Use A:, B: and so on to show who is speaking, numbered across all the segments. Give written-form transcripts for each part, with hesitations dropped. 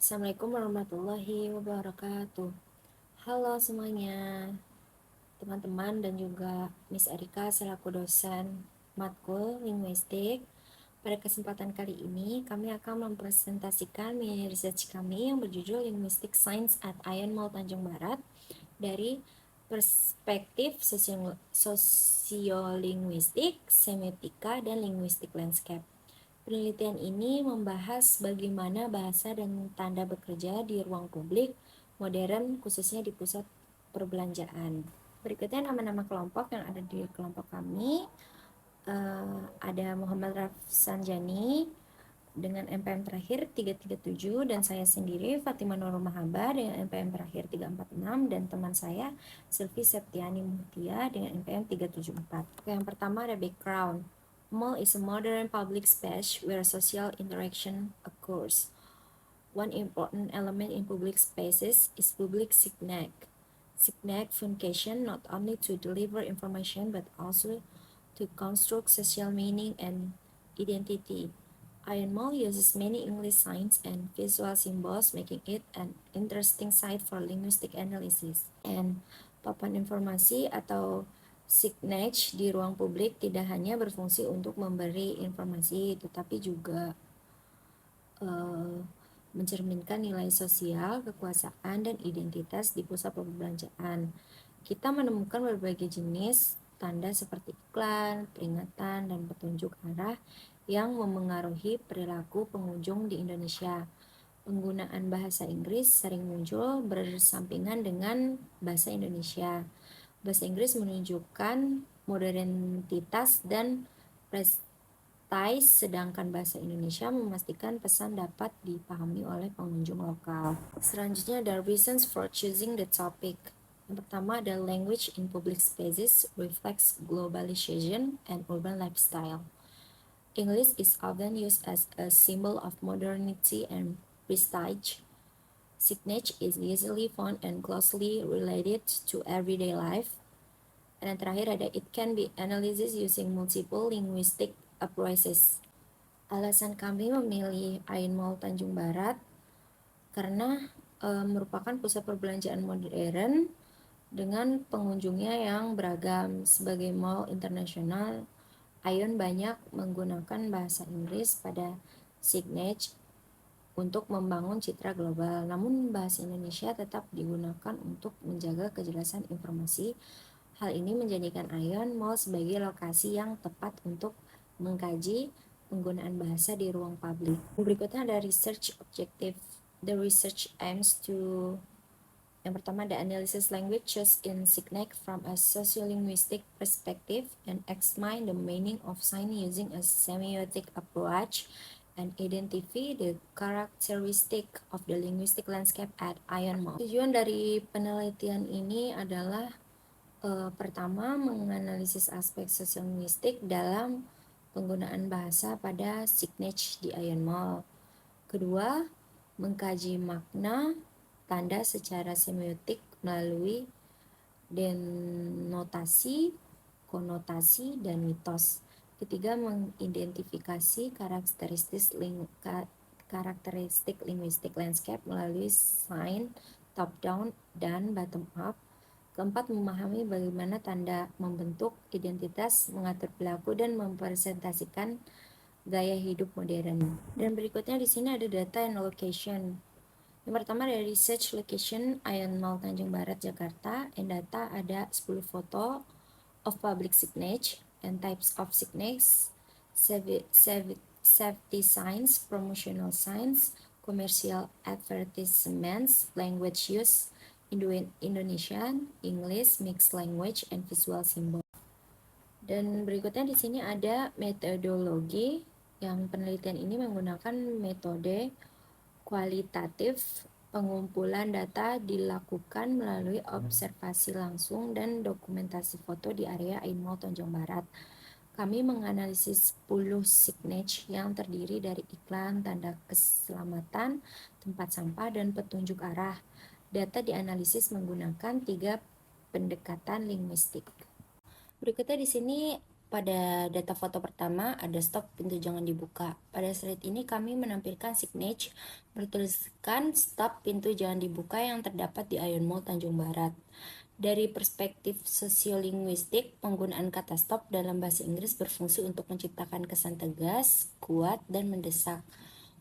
A: Assalamualaikum warahmatullahi wabarakatuh. Halo semuanya, teman-teman dan juga Miss Erika selaku dosen matkul linguistik. Pada kesempatan kali ini, kami akan mempresentasikan mini research kami yang berjudul Linguistic Science at Ion Mall Tanjung Barat dari perspektif sosiolinguistik, semiotika, dan linguistik landscape. Penelitian ini membahas bagaimana bahasa dan tanda bekerja di ruang publik modern, khususnya di pusat perbelanjaan. Berikutnya nama-nama kelompok yang ada di kelompok kami. Ada Muhammad Rafsanjani dengan MPM terakhir 337 dan saya sendiri Fatimah Nurul Mahaba dengan MPM terakhir 346 dan teman saya Sylvie Septiani Mutia dengan MPM 374. Oke, yang pertama ada background. Mall is a modern public space where social interaction occurs. One important element in public spaces is public signage. Signage function not only to deliver information but also to construct social meaning and identity. Iron Mall uses many English signs and visual symbols, making it an interesting site for linguistic analysis. And papan informasi atau signage di ruang publik tidak hanya berfungsi untuk memberi informasi, tetapi juga mencerminkan nilai sosial, kekuasaan, dan identitas di pusat perbelanjaan. Kita menemukan berbagai jenis tanda seperti iklan, peringatan, dan petunjuk arah yang memengaruhi perilaku pengunjung di Indonesia. Penggunaan bahasa Inggris sering muncul bersampingan dengan bahasa Indonesia. Bahasa Inggris menunjukkan modernitas dan prestige, sedangkan bahasa Indonesia memastikan pesan dapat dipahami oleh pengunjung lokal. Selanjutnya ada reasons for choosing the topic. Yang pertama ada language in public spaces reflects globalization and urban lifestyle. English is often used as a symbol of modernity and prestige. Signage is easily found and closely related to everyday life. Dan yang terakhir ada it can be analyzed using multiple linguistic approaches. Alasan kami memilih Ion Mall Tanjung Barat karena merupakan pusat perbelanjaan modern dengan pengunjungnya yang beragam. Sebagai mall internasional, Ion banyak menggunakan bahasa Inggris pada signage untuk membangun citra global. Namun bahasa Indonesia tetap digunakan untuk menjaga kejelasan informasi. Hal ini menjadikan Ion Mall sebagai lokasi yang tepat untuk mengkaji penggunaan bahasa di ruang publik. Berikutnya ada research objective. The research aims to yang pertama, the analysis languages in signage from a sociolinguistic perspective and examine the meaning of sign using a semiotic approach and identify the characteristic of the linguistic landscape at Ion Mall. Tujuan dari penelitian ini adalah pertama, menganalisis aspek sosiolinguistik dalam penggunaan bahasa pada signage di Ion Mall. Kedua, mengkaji makna tanda secara semiotik melalui denotasi, konotasi, dan mitos. Ketiga, mengidentifikasi karakteristik linguistik landscape melalui sign top down dan bottom up. Keempat, memahami bagaimana tanda membentuk identitas, mengatur perilaku, dan mempresentasikan gaya hidup modern. Dan berikutnya di sini ada data and location. Yang pertama dari research location Ion Mall Tanjung Barat, Jakarta. And data ada 10 foto of public signage and types of signage, safety signs, promotional signs, commercial advertisements, language use, Indonesian, English, mixed language, and visual symbol. Dan berikutnya di sini ada metodologi. Yang penelitian ini menggunakan metode kualitatif. Pengumpulan data dilakukan melalui observasi langsung dan dokumentasi foto di area Ion Mall Tanjung Barat. Kami menganalisis 10 signage yang terdiri dari iklan, tanda keselamatan, tempat sampah, dan petunjuk arah. Data dianalisis menggunakan 3 pendekatan linguistik. Berikutnya di sini Pada data foto pertama ada stop pintu jangan dibuka. Pada slide ini kami menampilkan signage bertuliskan stop pintu jangan dibuka yang terdapat di Ion Mall Tanjung Barat. Dari perspektif sosiolinguistik, penggunaan kata stop dalam bahasa Inggris berfungsi untuk menciptakan kesan tegas, kuat, dan mendesak.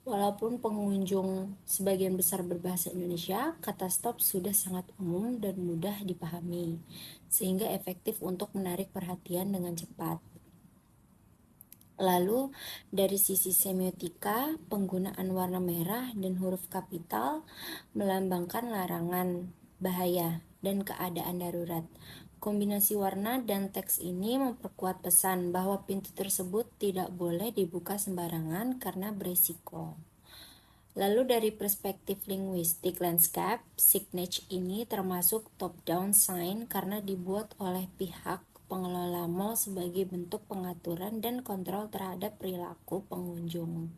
A: Walaupun pengunjung sebagian besar berbahasa Indonesia, kata stop sudah sangat umum dan mudah dipahami, sehingga efektif untuk menarik perhatian dengan cepat. Lalu, dari sisi semiotika, penggunaan warna merah dan huruf kapital melambangkan larangan, bahaya, dan keadaan darurat. Kombinasi warna dan teks ini memperkuat pesan bahwa pintu tersebut tidak boleh dibuka sembarangan karena berisiko. Lalu dari perspektif linguistik landscape, signage ini termasuk top-down sign karena dibuat oleh pihak pengelola mall sebagai bentuk pengaturan dan kontrol terhadap perilaku pengunjung.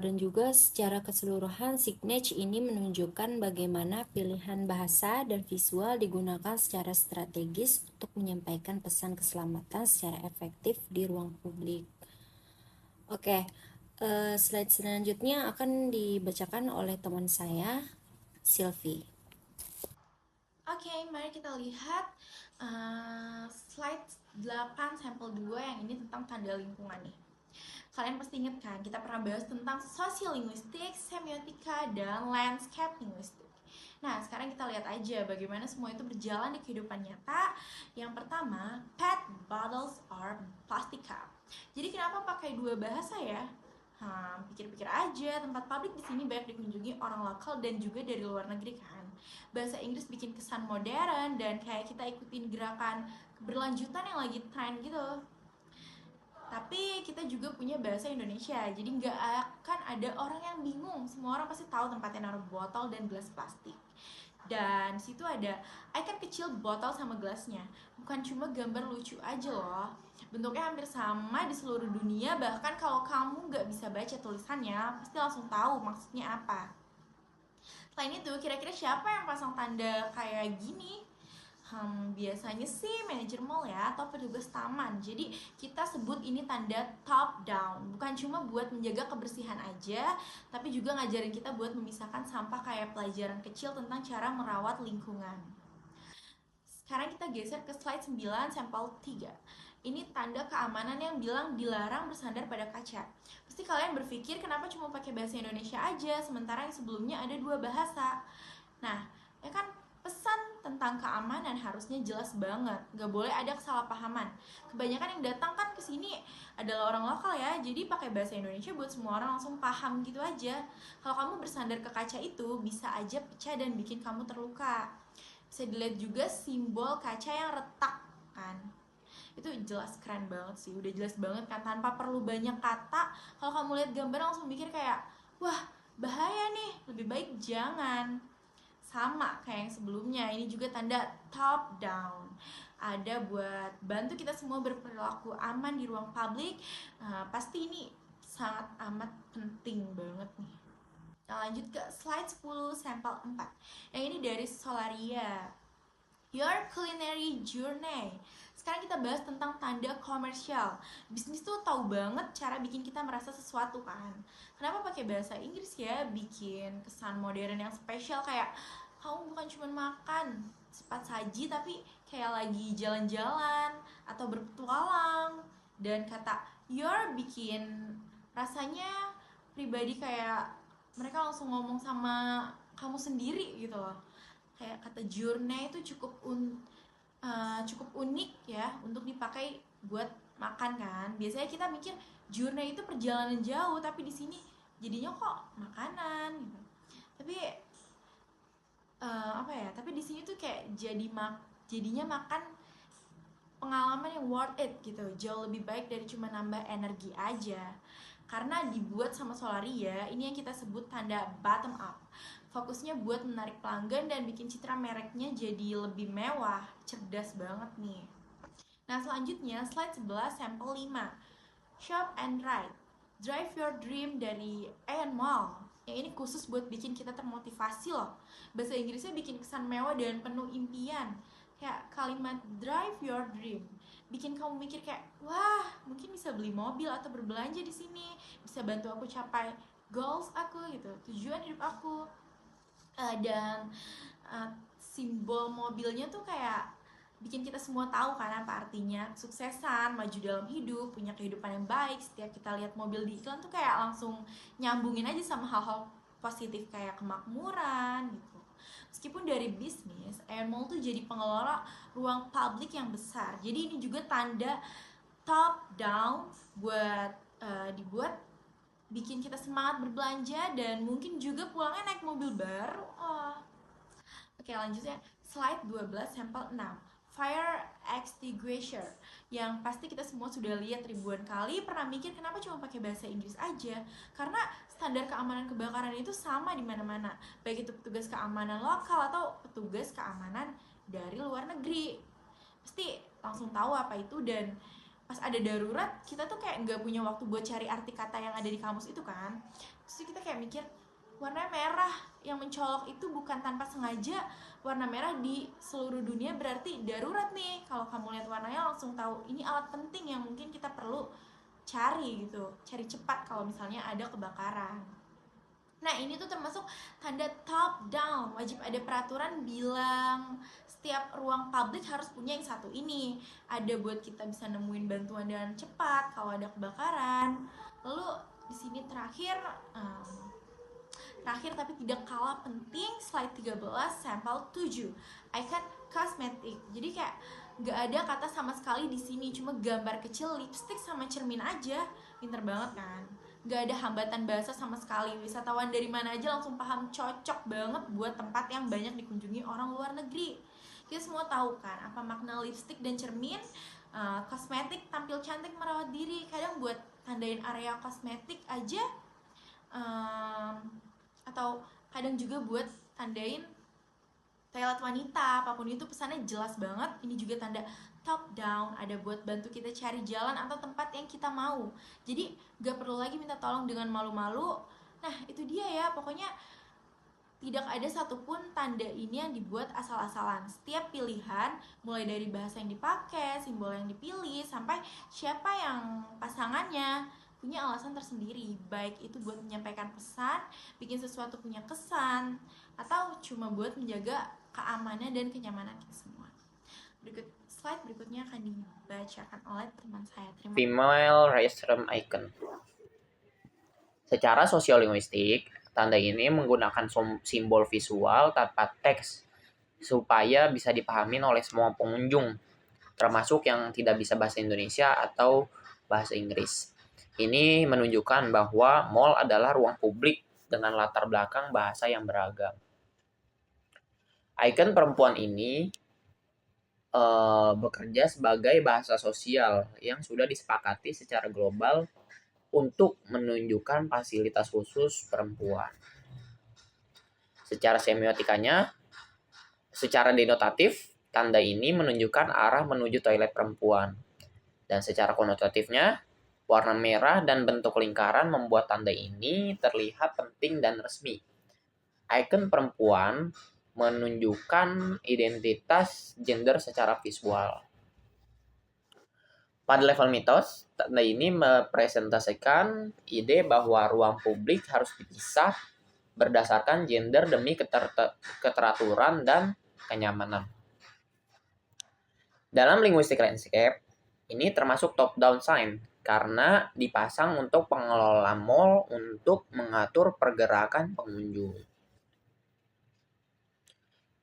A: Dan juga secara keseluruhan signage ini menunjukkan bagaimana pilihan bahasa dan visual digunakan secara strategis untuk menyampaikan pesan keselamatan secara efektif di ruang publik. Oke, slide selanjutnya akan dibacakan oleh teman saya, Sylvie.
B: Oke, mari kita lihat slide 8 sampel 2 yang ini tentang tanda lingkungan nih. Kalian pasti inget kan, kita pernah bahas tentang sosiolinguistik, semiotika, dan landscape linguistik. Nah, sekarang kita lihat aja bagaimana semua itu berjalan di kehidupan nyata. Yang pertama, pet bottles are plastic cup. Jadi kenapa pakai dua bahasa ya? Pikir-pikir aja, tempat publik di sini banyak dikunjungi orang lokal dan juga dari luar negeri kan. Bahasa Inggris bikin kesan modern dan kayak kita ikutin gerakan keberlanjutan yang lagi tren gitu. Tapi kita juga punya bahasa Indonesia, jadi nggak akan ada orang yang bingung. Semua orang pasti tahu tempatnya naruh botol dan gelas plastik. Dan situ ada icon kecil botol sama gelasnya. Bukan cuma gambar lucu aja loh. Bentuknya hampir sama di seluruh dunia, bahkan kalau kamu nggak bisa baca tulisannya, pasti langsung tahu maksudnya apa. Selain itu, kira-kira siapa yang pasang tanda kayak gini? Biasanya sih manajer mall ya atau petugas taman. Jadi kita sebut ini tanda top down. Bukan cuma buat menjaga kebersihan aja, tapi juga ngajarin kita buat memisahkan sampah kayak pelajaran kecil tentang cara merawat lingkungan. Sekarang kita geser ke slide 9 sampel 3. Ini tanda keamanan yang bilang dilarang bersandar pada kaca. Pasti kalian berpikir kenapa cuma pakai bahasa Indonesia aja sementara yang sebelumnya ada dua bahasa. Nah, ya kan pesan tentang keamanan harusnya jelas banget, nggak boleh ada kesalahpahaman. Kebanyakan yang datang kan ke sini adalah orang lokal ya, jadi pakai bahasa Indonesia buat semua orang langsung paham gitu aja. Kalau kamu bersandar ke kaca itu bisa aja pecah dan bikin kamu terluka. Bisa dilihat juga simbol kaca yang retak kan. Itu jelas keren banget sih, udah jelas banget kan tanpa perlu banyak kata. Kalau kamu lihat gambar langsung mikir kayak, wah bahaya nih, lebih baik jangan. Sama kayak yang sebelumnya, ini juga tanda top down. Ada buat bantu kita semua berperilaku aman di ruang publik. Pasti ini sangat amat penting banget nih. Nah, lanjut ke slide 10 sampel 4. Yang ini dari Solaria. Your culinary journey. Sekarang kita bahas tentang tanda komersial. Bisnis tuh tahu banget cara bikin kita merasa sesuatu kan. Kenapa pakai bahasa Inggris ya? Bikin kesan modern yang spesial kayak kamu bukan cuma makan cepat saji tapi kayak lagi jalan-jalan atau berpetualang. Dan kata your bikin rasanya pribadi kayak mereka langsung ngomong sama kamu sendiri gitu loh. Kayak kata journey itu cukup unik ya untuk dipakai buat makan kan. Biasanya kita mikir journey itu perjalanan jauh, tapi di sini jadinya kok makanan gitu. Tapi apa ya? Tapi di sini tuh kayak jadinya makan pengalaman yang worth it gitu, jauh lebih baik dari cuma nambah energi aja. Karena dibuat sama Solaria, ini yang kita sebut tanda bottom up. Fokusnya buat menarik pelanggan dan bikin citra mereknya jadi lebih mewah. Cerdas banget nih. Nah, selanjutnya slide 11 sampel 5. Shop and Ride. Drive Your Dream dari Aeon Mall. Yang ini khusus buat bikin kita termotivasi loh. Bahasa Inggrisnya bikin kesan mewah dan penuh impian. Kayak kalimat drive your dream bikin kamu mikir kayak, wah mungkin bisa beli mobil atau berbelanja di sini, bisa bantu aku capai goals aku gitu, tujuan hidup aku. Dan simbol mobilnya tuh kayak bikin kita semua tahu kan apa artinya kesuksesan, maju dalam hidup, punya kehidupan yang baik. Setiap kita lihat mobil di iklan tuh kayak langsung nyambungin aja sama hal-hal positif kayak kemakmuran gitu. Meskipun dari bisnis, Aeon Mall tuh jadi pengelola ruang publik yang besar. Jadi ini juga tanda top down buat dibuat bikin kita semangat berbelanja dan mungkin juga pulangnya naik mobil baru. Oke, lanjutnya slide 12 sampel 6. Fire extinguisher, yang pasti kita semua sudah lihat ribuan kali. Pernah mikir kenapa cuma pakai bahasa Inggris aja? Karena standar keamanan kebakaran itu sama di mana-mana, baik itu petugas keamanan lokal atau petugas keamanan dari luar negeri. Pasti langsung tahu apa itu, dan pas ada darurat kita tuh kayak nggak punya waktu buat cari arti kata yang ada di kamus itu kan. Terus kita kayak mikir, warna merah yang mencolok itu bukan tanpa sengaja. Warna merah di seluruh dunia berarti darurat nih. Kalau kamu lihat warnanya langsung tahu ini alat penting yang mungkin kita perlu cari gitu, cari cepat kalau misalnya ada kebakaran. Nah ini tuh termasuk tanda top down, wajib ada peraturan bilang setiap ruang publik harus punya yang satu ini. Ada buat kita bisa nemuin bantuan dengan cepat kalau ada kebakaran. Lalu di sini terakhir tapi tidak kalah penting, slide 13 sampel 7, icon kosmetik. Jadi kayak nggak ada kata sama sekali di sini, cuma gambar kecil lipstick sama cermin aja. Pinter banget kan, nggak ada hambatan bahasa sama sekali. Wisatawan dari mana aja langsung paham, cocok banget buat tempat yang banyak dikunjungi orang luar negeri. Kita semua tahu kan apa makna lipstick dan cermin. Kosmetik tampil cantik, merawat diri. Kadang buat tandain area kosmetik aja, atau kadang juga buat tandain toilet wanita, apapun itu pesannya jelas banget. Ini juga tanda top down, ada buat bantu kita cari jalan atau tempat yang kita mau. Jadi gak perlu lagi minta tolong dengan malu-malu. Nah itu dia ya, pokoknya tidak ada satupun tanda ini yang dibuat asal-asalan. Setiap pilihan, mulai dari bahasa yang dipakai, simbol yang dipilih, sampai siapa yang pasangannya, punya alasan tersendiri. Baik itu buat menyampaikan pesan, bikin sesuatu punya kesan, atau cuma buat menjaga keamanan dan kenyamanan kita semua. Slide berikutnya akan dibacakan oleh teman saya. Terima kasih.
C: Female restroom icon. Secara sosiolinguistik, tanda ini menggunakan simbol visual tanpa teks supaya bisa dipahami oleh semua pengunjung, termasuk yang tidak bisa bahasa Indonesia atau bahasa Inggris. Ini menunjukkan bahwa mall adalah ruang publik dengan latar belakang bahasa yang beragam. Icon perempuan ini bekerja sebagai bahasa sosial yang sudah disepakati secara global untuk menunjukkan fasilitas khusus perempuan. Secara semiotikanya, secara denotatif, tanda ini menunjukkan arah menuju toilet perempuan. Dan secara konotatifnya, warna merah dan bentuk lingkaran membuat tanda ini terlihat penting dan resmi. Icon perempuan menunjukkan identitas gender secara visual. Pada level mitos, tanda ini merepresentasikan ide bahwa ruang publik harus dipisah berdasarkan gender demi keteraturan dan kenyamanan. Dalam linguistik landscape, ini termasuk top-down sign karena dipasang untuk pengelola mall untuk mengatur pergerakan pengunjung.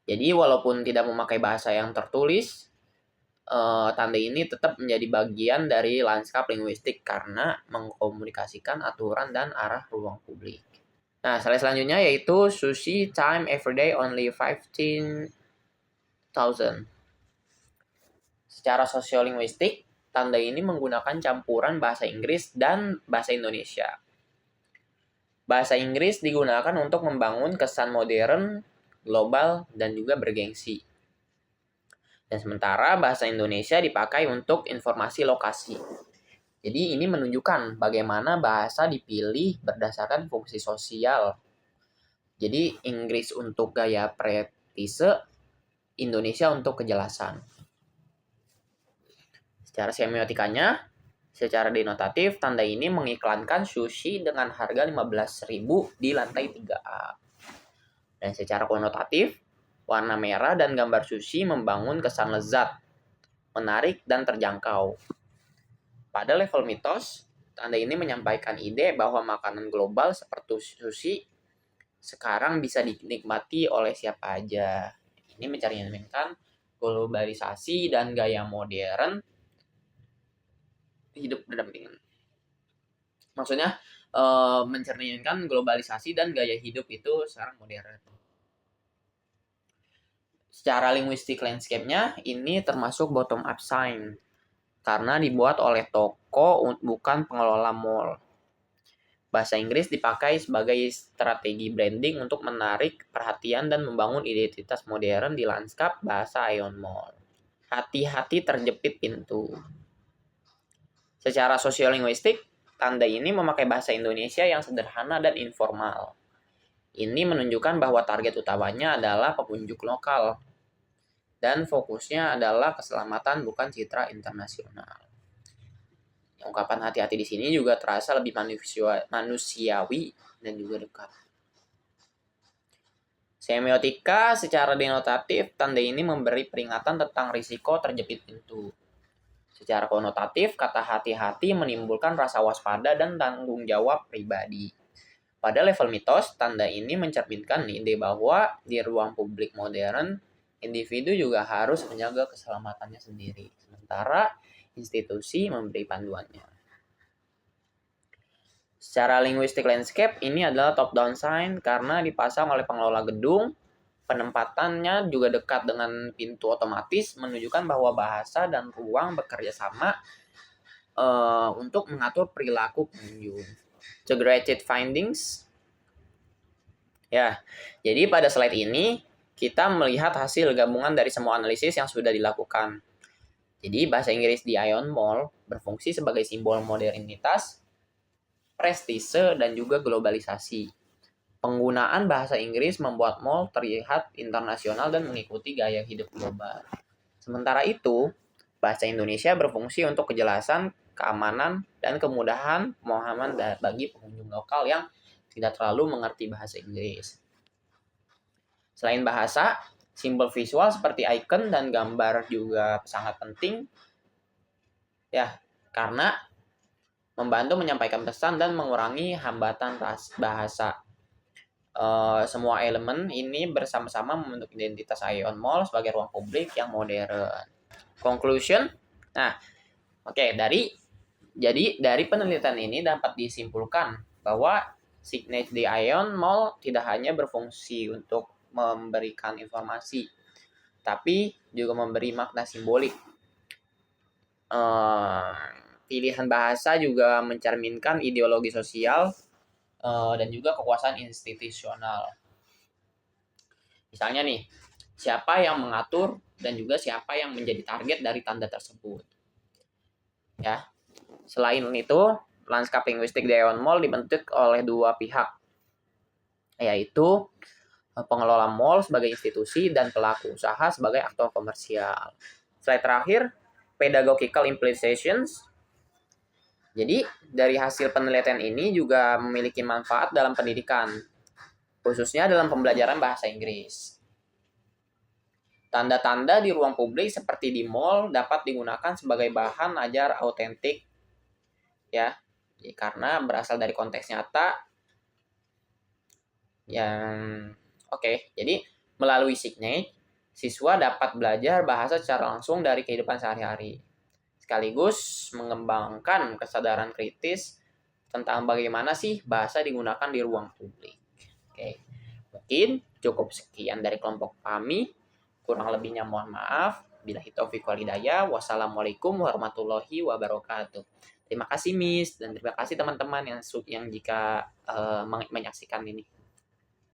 C: Jadi walaupun tidak memakai bahasa yang tertulis, tanda ini tetap menjadi bagian dari lanskap linguistik karena mengkomunikasikan aturan dan arah ruang publik. Nah, slide selanjutnya yaitu sushi time every day only 15,000. Secara sosiolinguistik, tanda ini menggunakan campuran bahasa Inggris dan bahasa Indonesia. Bahasa Inggris digunakan untuk membangun kesan modern, global, dan juga bergengsi. Dan sementara bahasa Indonesia dipakai untuk informasi lokasi. Jadi ini menunjukkan bagaimana bahasa dipilih berdasarkan fungsi sosial. Jadi Inggris untuk gaya pretise, Indonesia untuk kejelasan. Secara semiotikanya, secara denotatif, tanda ini mengiklankan sushi dengan harga 15.000 di lantai 3A. Dan secara konotatif, warna merah dan gambar sushi membangun kesan lezat, menarik, dan terjangkau. Pada level mitos, tanda ini menyampaikan ide bahwa makanan global seperti sushi sekarang bisa dinikmati oleh siapa aja. Ini mencerminkan globalisasi dan gaya modern hidup berdampingan. Maksudnya mencerminkan globalisasi dan gaya hidup itu sekarang modern. Secara linguistik landscape-nya ini termasuk bottom up sign karena dibuat oleh toko bukan pengelola mall. Bahasa Inggris dipakai sebagai strategi branding untuk menarik perhatian dan membangun identitas modern di lanskap bahasa Aeon Mall. Hati-hati terjepit pintu. Secara sosiolinguistik, tanda ini memakai bahasa Indonesia yang sederhana dan informal. Ini menunjukkan bahwa target utamanya adalah pengunjung lokal dan fokusnya adalah keselamatan bukan citra internasional. Ungkapan hati-hati di sini juga terasa lebih manusiawi dan juga dekat. Semiotika secara denotatif, tanda ini memberi peringatan tentang risiko terjepit pintu. Secara konotatif, kata hati-hati menimbulkan rasa waspada dan tanggung jawab pribadi. Pada level mitos, tanda ini mencerminkan ide bahwa di ruang publik modern, individu juga harus menjaga keselamatannya sendiri. Sementara institusi memberi panduannya. Secara linguistik landscape, ini adalah top-down sign karena dipasang oleh pengelola gedung. Penempatannya juga dekat dengan pintu otomatis, menunjukkan bahwa bahasa dan ruang bekerja sama untuk mengatur perilaku pengunjung. Integrated findings. Ya, jadi pada slide ini kita melihat hasil gabungan dari semua analisis yang sudah dilakukan. Jadi bahasa Inggris di Aeon Mall berfungsi sebagai simbol modernitas, prestise, dan juga globalisasi. Penggunaan bahasa Inggris membuat mall terlihat internasional dan mengikuti gaya hidup global. Sementara itu, bahasa Indonesia berfungsi untuk kejelasan, keamanan, dan kemudahan pemahaman bagi pengunjung lokal yang tidak terlalu mengerti bahasa Inggris. Selain bahasa, simbol visual seperti icon dan gambar juga sangat penting ya, karena membantu menyampaikan pesan dan mengurangi hambatan bahasa. Semua elemen ini bersama-sama membentuk identitas Aeon Mall sebagai ruang publik yang modern. Conclusion. Nah, dari penelitian ini dapat disimpulkan bahwa signage di Aeon Mall tidak hanya berfungsi untuk memberikan informasi, tapi juga memberi makna simbolik. Pilihan bahasa juga mencerminkan ideologi sosial dan juga kekuasaan institusional. Misalnya nih, siapa yang mengatur dan juga siapa yang menjadi target dari tanda tersebut. Ya. Selain itu, lanskap linguistik di Aeon Mall dibentuk oleh dua pihak, yaitu pengelola mall sebagai institusi dan pelaku usaha sebagai aktor komersial. Slide terakhir, pedagogical implications. Jadi, dari hasil penelitian ini juga memiliki manfaat dalam pendidikan, khususnya dalam pembelajaran bahasa Inggris. Tanda-tanda di ruang publik seperti di mall dapat digunakan sebagai bahan ajar autentik, ya, karena berasal dari konteks nyata yang jadi melalui signage, siswa dapat belajar bahasa secara langsung dari kehidupan sehari-hari, sekaligus mengembangkan kesadaran kritis tentang bagaimana sih bahasa digunakan di ruang publik. Mungkin cukup sekian dari kelompok kami. Kurang lebihnya mohon maaf. Billahi taufiq wal hidayah. Wassalamualaikum warahmatullahi wabarakatuh. Terima kasih Miss dan terima kasih teman-teman yang jika menyaksikan ini.